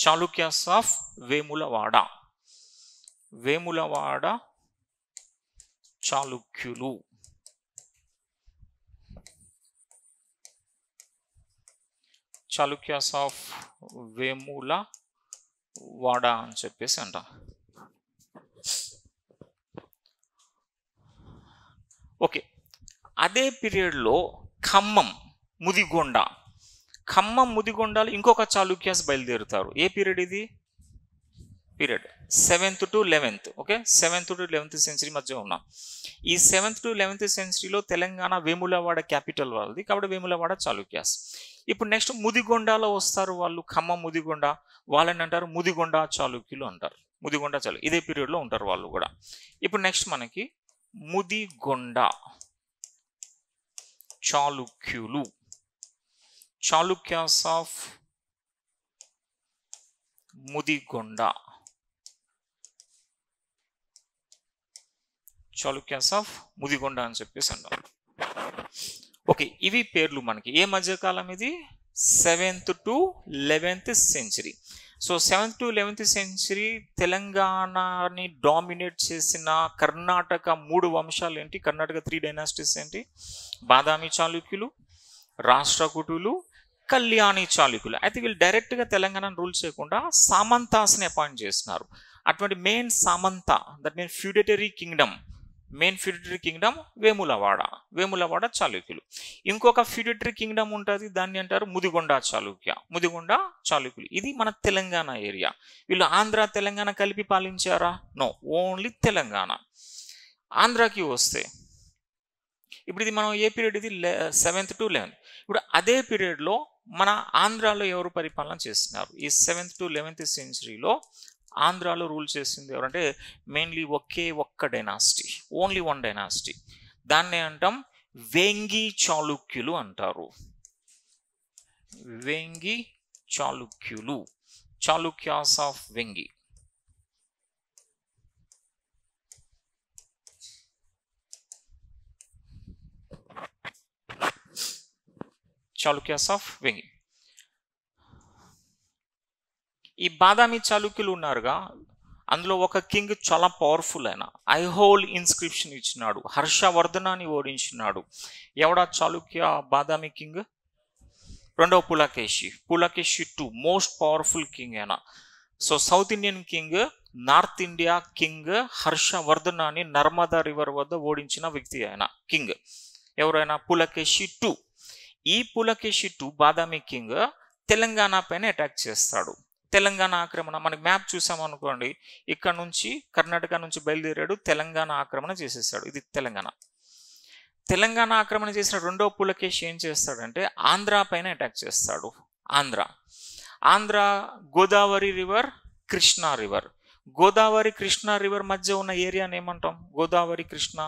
Chalukyas of Vemulawada. Vemulawada చాళుక్యులు. Chalukyas of Vemulawada అని చెప్పేసి అంటాం. ఓకే, అదే పీరియడ్లో ఖమ్మం, ముదిగొండ, ఖమ్మం ముదిగొండలు ఇంకొక చాళుక్యాస్ బయలుదేరుతారు. ఏ పీరియడ్ ఇది? Period 7th to 11th. Okay, 7th to 11th century మధ్య ఉన్నాం. ఈ 7th to 11th సెంచరీలో తెలంగాణ వేములవాడ క్యాపిటల్ వాళ్ళది, కాబట్టి వేములవాడ చాళుక్యాస్. ఇప్పుడు నెక్స్ట్ ముదిగొండలో వస్తారు వాళ్ళు, ఖమ్మం ముదిగొండ, వాళ్ళని అంటారు ముదిగొండ చాళుక్యులు అంటారు. ముదిగొండ చాళుక్యులు ఇదే పీరియడ్లో ఉంటారు వాళ్ళు కూడా. ఇప్పుడు నెక్స్ట్ మనకి ముదిగొండ చాళుక్యులు, చాళుక్యాస్ ఆఫ్ ముదిగొండ, చాళుక్యాస్ ఆఫ్ ముదిగొండ అని చెప్పేసి అంటారు. ఓకే, ఇవి పేర్లు మనకి ఏ మధ్యకాలం ఇది? 7th to 11th century. So 7th to 11th century తెలంగాణని డామినేట్ చేసిన కర్ణాటక 3 వంశాలు ఏంటి? కర్ణాటక 3 డైనాసిటీస్ ఏంటి? బాదామి చాళుక్యులు, రాష్ట్రకూటులు, కళ్యాణి చాళుక్యులు. అయితే వీళ్ళు డైరెక్ట్గా తెలంగాణను రూల్ చేయకుండా సామంతాస్ని అపాయింట్ చేస్తున్నారు. అటువంటి మెయిన్ సామంత, that mean feudatory kingdom, main feudatory kingdom Vemulawada, Vemulawada చాళుక్యులు. ఇంకొక ఫ్యూడేటరీ కింగ్డమ్ ఉంటుంది, దాన్ని అంటారు ముదిగొండ చాళుక్య, ముదిగొండ చాళుక్యులు. ఇది మన తెలంగాణ ఏరియా. వీళ్ళు ఆంధ్ర తెలంగాణ కలిపి పాలించారా? No, only Telangana. ఆంధ్రాకి వస్తే ఇప్పుడు ఇది మనం ఏ పీరియడ్? ఇది 7th to 11th. ఇప్పుడు అదే పీరియడ్లో మన ఆంధ్రాలో ఎవరు పరిపాలన చేస్తున్నారు? ఈ 7th to 11th సెంచరీలో ఆంధ్రాలో రూల్ చేసింది ఎవరంటే మెయిన్లీ ఒక్క డైనాసిటీ, ఓన్లీ 1 డైనాసిటీ. దాన్నే అంటాం వేంగి చాళుక్యులు అంటారు. వేంగి చాళుక్యులు, చాళుక్యాస్ ఆఫ్ వెంగి. చాళుక్యాస్ ఆఫ్ వెంగి. ఈ బాదామి చాళుక్యులు ఉన్నారుగా, అందులో ఒక కింగ్ చాలా పవర్ఫుల్ అయిన ఐహోల్ ఇన్స్క్రిప్షన్ ఇచ్చినాడు, హర్షవర్ధనాన్ని ఓడించినాడు. ఎవడా చాళుక్య బాదామి కింగ్? రెండవ Pulakeshi, Pulakeshi 2 most powerful king అయినా. So south Indian king, north India king హర్షవర్ధనాన్ని నర్మదా రివర్ వద్ద ఓడించిన వ్యక్తి అయిన కింగ్ ఎవరైనా? పులకేషి 2. ఈ పులకేషి 2 బాదామి కింగ్ తెలంగాణ పైన అటాక్ చేస్తాడు. తెలంగాణ ఆక్రమణ, మనకి మ్యాప్ చూసామనుకోండి, ఇక్కడ నుంచి కర్ణాటక నుంచి బయలుదేరాడు, తెలంగాణ ఆక్రమణ చేసేసాడు. ఇది తెలంగాణ. తెలంగాణ ఆక్రమణ చేసిన రెండో పులకేషి ఏం చేస్తాడంటే ఆంధ్ర పైన అటాక్ చేస్తాడు. Andhra Godavari river, Krishna river, Godavari Krishna river మధ్య ఉన్న ఏరియాని ఏమంటాం? గోదావరి కృష్ణ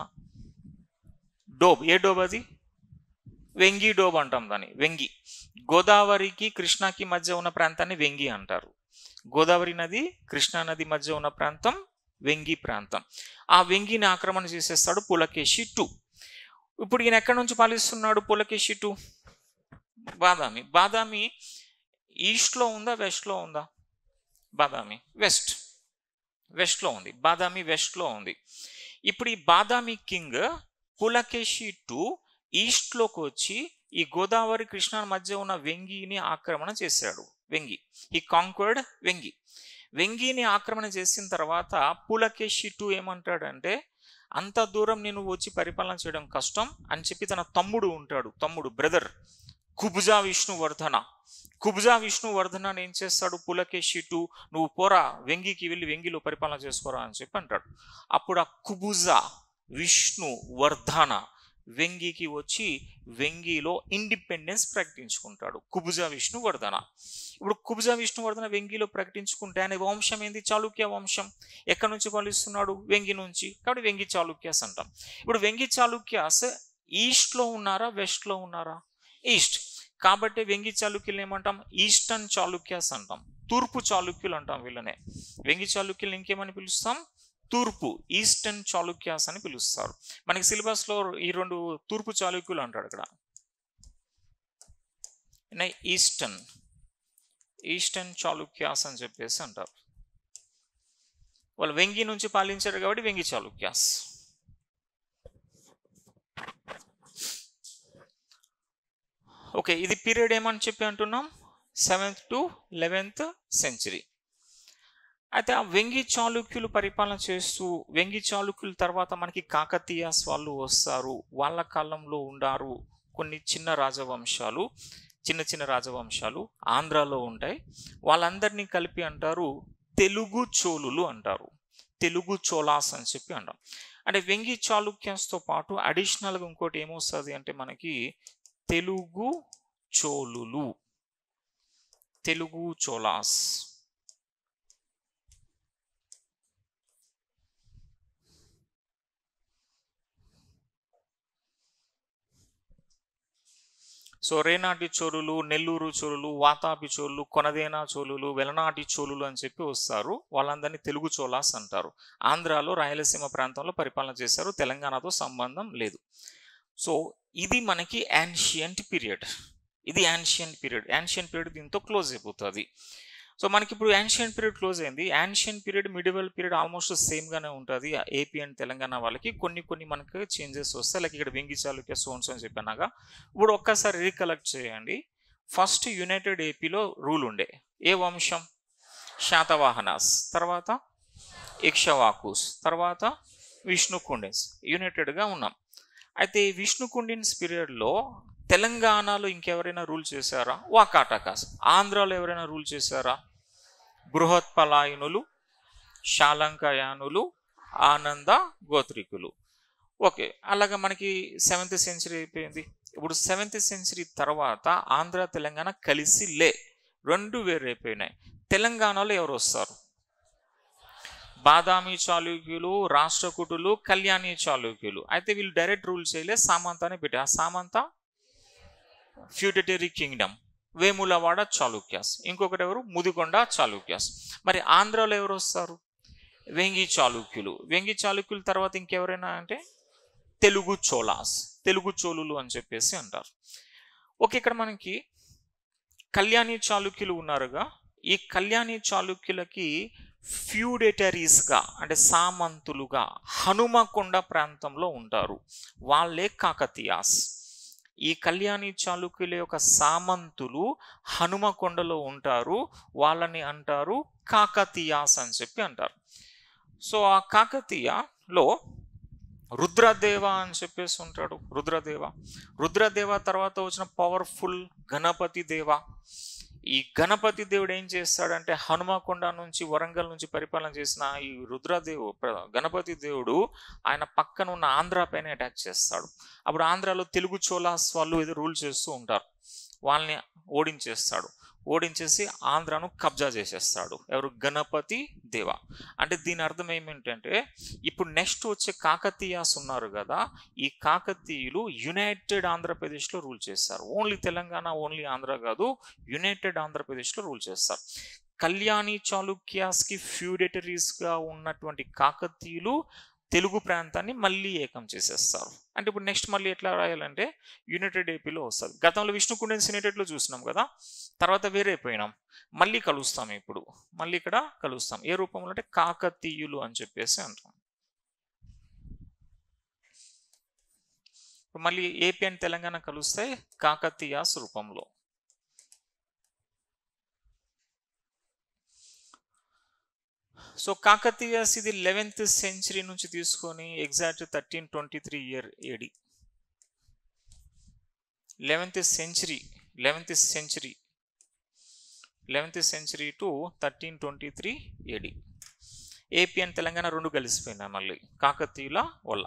డోబ్. ఏ డోబ్ అది? వెంగి డోబ్ అంటాం దాన్ని, వెంగి. గోదావరికి కృష్ణాకి మధ్య ఉన్న ప్రాంతాన్ని వెంగి అంటారు. గోదావరి నది కృష్ణా నది మధ్య ఉన్న ప్రాంతం వెంగి ప్రాంతం. ఆ వెంగిని ఆక్రమణ చేసేస్తాడు పులకేషి 2. ఇప్పుడు ఈయన ఎక్కడి నుంచి పాలిస్తున్నాడు పులకేషి 2? బాదామి. బాదామి ఈస్ట్లో ఉందా, వెస్ట్లో ఉందా? బాదామి వెస్ట్లో ఉంది. బాదామి వెస్ట్లో ఉంది. ఇప్పుడు ఈ బాదామి కింగ్ పులకేషి 2 ఈస్ట్లోకి వచ్చి ఈ గోదావరి కృష్ణా మధ్య ఉన్న వెంగిని ఆక్రమణ చేశాడు. వెంగి, ఈ కాంక్వర్డ్ వెంగి. వెంగిని ఆక్రమణ చేసిన తర్వాత పులకేషి 2 ఏమంటాడంటే అంత దూరం నేను వచ్చి పరిపాలన చేయడం కష్టం అని చెప్పి తన తమ్ముడు ఉంటాడు, బ్రదర్ కుబ్జా విష్ణువర్ధన. కుబ్జా విష్ణువర్ధన ఏం చేస్తాడు? పులకేషి 2 నువ్వు పోరా, వెంగికి వెళ్ళి వెంగిలో పరిపాలన చేసుకోరా అని చెప్పి అంటాడు. అప్పుడు ఆ కుబ్జా విష్ణువర్ధన వెంగికి వచ్చి వెంగిలో ఇండిపెండెన్స్ ప్రకటించుకుంటాడు, కుబ్జా విష్ణువర్ధన. ఇప్పుడు కుబ్జా విష్ణువర్ధన వెంగిలో ప్రకటించుకుంటే ఆయన వంశం ఏంది? చాళుక్య వంశం. ఎక్కడి నుంచి పాలిస్తున్నాడు? వెంగి నుంచి. కాబట్టి వెంగి చాళుక్యాస్ అంటాం. ఇప్పుడు వెంగి చాళుక్యాస్ ఈస్ట్లో ఉన్నారా, వెస్ట్లో ఉన్నారా? ఈస్ట్. కాబట్టి వెంగి చాళుక్యులు ఏమంటాం? ఈస్టర్న్ చాళుక్యాస్ అంటాం, తూర్పు చాళుక్యులు అంటాం వీళ్ళనే. వెంగి చాళుక్యులు ఇంకేమని పిలుస్తాం? తూర్పు, ఈస్టర్న్ చాళుక్యాస్ అని పిలుస్తారు. మనకి సిలబస్లో ఈ 2 తూర్పు చాళుక్యులు అంటాడు ఇక్కడ, ఈస్టర్న్ ఈస్టర్న్ చాళుక్యాస్ అని చెప్పేసి అంటారు. వాళ్ళు వెంగి నుంచి పాలించారు కాబట్టి వెంగి చాళుక్యాస్. ఓకే, ఇది పీరియడ్ ఏమని చెప్పి అంటున్నాం, 7th to 11th century. అయితే ఆ వెంగి చాళుక్యులు పరిపాలన చేస్తూ, వెంగి చాళుక్యుల తర్వాత మనకి కాకతీయాస్ వాళ్ళు వస్తారు. వాళ్ళ కాలంలో ఉండారు కొన్ని చిన్న చిన్న రాజవంశాలు ఆంధ్రాలో ఉంటాయి. వాళ్ళందరినీ కలిపి అంటారు తెలుగు చోళులు అంటారు. తెలుగు చోళాస్ అని చెప్పి అంటాం. అంటే వెంగి చాళుక్యాస్తో పాటు అడిషనల్గా ఇంకోటి ఏమొస్తుంది అంటే మనకి తెలుగు చోళులు, తెలుగు చోళాస్. సో రేనాటి చోళులు, నెల్లూరు చోళులు, వాతాపి చోళులు, కొనదేనా చోళులు, వెలనాటి చోళులు అని చెప్పి వస్తారు. వాళ్ళందరినీ తెలుగు చోళాస్ అంటారు. ఆంధ్రాలో రాయలసీమ ప్రాంతంలో పరిపాలన చేశారు. తెలంగాణతో సంబంధం లేదు. సో ఇది మనకి యాన్షియంట్ పీరియడ్. యాన్షియంట్ పీరియడ్ దీంతో క్లోజ్ అయిపోతుంది. సో మనకి ఇప్పుడు యాన్షియంట్ పీరియడ్ క్లోజ్ అయింది. Ancient period, medieval period almost సేమ్గానే ఉంటుంది ఏపీ అండ్ తెలంగాణ వాళ్ళకి. కొన్ని మనకి చేంజెస్ వస్తాయి. లైక్ ఇక్కడ వెంగి చాళుక్య సోన్స్ అని చెప్పినాగా. ఇప్పుడు ఒక్కసారి రీకలెక్ట్ చేయండి. ఫస్ట్ యునైటెడ్ ఏపీలో రూల్ ఉండే ఏ వంశం? శాతవాహనాస్, తర్వాత ఇక్ష్వాకుస్, తర్వాత విష్ణుకుండిన్స్. యునైటెడ్గా ఉన్నాం. అయితే విష్ణుకుండిన్స్ పీరియడ్లో తెలంగాణలో ఇంకెవరైనా రూల్ చేశారా? వాకాటకాస్. ఆంధ్రాలో ఎవరైనా రూల్ చేశారా? బృహత్పలాయనులు, శాలంకయానులు, ఆనంద గోత్రికులు. ఓకే, అలాగా మనకి 7th century అయిపోయింది. ఇప్పుడు 7th century తర్వాత ఆంధ్ర తెలంగాణ కలిసి రెండు వేరైపోయినాయి. తెలంగాణలో ఎవరు వస్తారు? బాదామి చాళుక్యులు, రాష్ట్రకూటులు, కళ్యాణి చాళుక్యులు. అయితే వీళ్ళు డైరెక్ట్ రూల్ చేయలే, సామంతానే పెట్టి. ఆ సామంత ఫ్యూడటరీ కింగ్డమ్, వేములవాడ చాళుక్యాస్. ఇంకొకటి ఎవరు? ముదిగొండ చాళుక్యాస్. మరి ఆంధ్రాలో ఎవరు వస్తారు? వెంగి చాళుక్యులు తర్వాత ఇంకెవరైనా అంటే తెలుగు చోళాస్, తెలుగు చోళులు అని చెప్పేసి అంటారు. ఓకే, ఇక్కడ మనకి కళ్యాణి చాళుక్యులు ఉన్నారుగా. ఈ కళ్యాణి చాళుక్యులకి ఫ్యూడేటరీస్గా అంటే సామంతులుగా హనుమకొండ ప్రాంతంలో ఉంటారు. వాళ్ళే కాకతీయాస్. ఈ కళ్యాణి చాళుక్యుల యొక్క సామంతులు హనుమకొండలో ఉంటారు. వాళ్ళని అంటారు కాకతీయాస్ అని చెప్పి అంటారు. సో ఆ కాకతీయలో రుద్రదేవ అని చెప్పేసి ఉంటాడు. రుద్రదేవ తర్వాత వచ్చిన పవర్ఫుల్ గణపతి దేవ. ఈ గణపతి దేవుడు ఏం చేస్తాడంటే హనుమకొండ నుంచి, వరంగల్ నుంచి పరిపాలన చేసిన ఈ గణపతి దేవుడు ఆయన పక్కన ఉన్న ఆంధ్ర పైన అటాక్ చేస్తాడు. అప్పుడు ఆంధ్రాలో తెలుగు చోళాస్ వాళ్ళు ఏదో రూల్ చేస్తూ ఉంటారు. వాళ్ళని ఓడించేసి ఆంధ్రాను కబ్జా చేసేస్తాడు. ఎవరు? గణపతి దేవ. అంటే దీని అర్థం ఏమిటంటే ఇప్పుడు నెక్స్ట్ వచ్చే కాకతీయాస్ ఉన్నారు కదా, ఈ కాకతీయులు యునైటెడ్ ఆంధ్రప్రదేశ్లో రూల్ చేస్తారు. ఓన్లీ తెలంగాణ, ఓన్లీ ఆంధ్ర కాదు, యునైటెడ్ ఆంధ్రప్రదేశ్లో రూల్ చేస్తారు. కళ్యాణి చాళుక్యాస్కి ఫ్యూడేటరీస్గా ఉన్నటువంటి కాకతీయులు తెలుగు ప్రాంతాన్ని మళ్ళీ ఏకం చేసేస్తారు. అంటే ఇప్పుడు నెక్స్ట్ మళ్ళీ ఎట్లా రాయాలంటే యునైటెడ్ ఏపీలో వస్తుంది. గతంలో విష్ణుకుండిన్స్ యునైటెడ్లో చూసినాం కదా, తర్వాత వేరైపోయినాం. మళ్ళీ కలుస్తాం. ఇప్పుడు మళ్ళీ ఇక్కడ కలుస్తాం. ఏ రూపంలో అంటే కాకతీయులు అని చెప్పేసి అంటాం. మళ్ళీ ఏపీ అండ్ తెలంగాణ కలుస్తాయి కాకతీయాస్ రూపంలో. సో కాకతీయాస్ ఇది 11th century నుంచి తీసుకొని exact 1323 year AD. 11th century to 1323 AD. AP and Telangana రెండు కలిసిపోయినాయి మళ్ళీ కాకతీయుల వల్ల.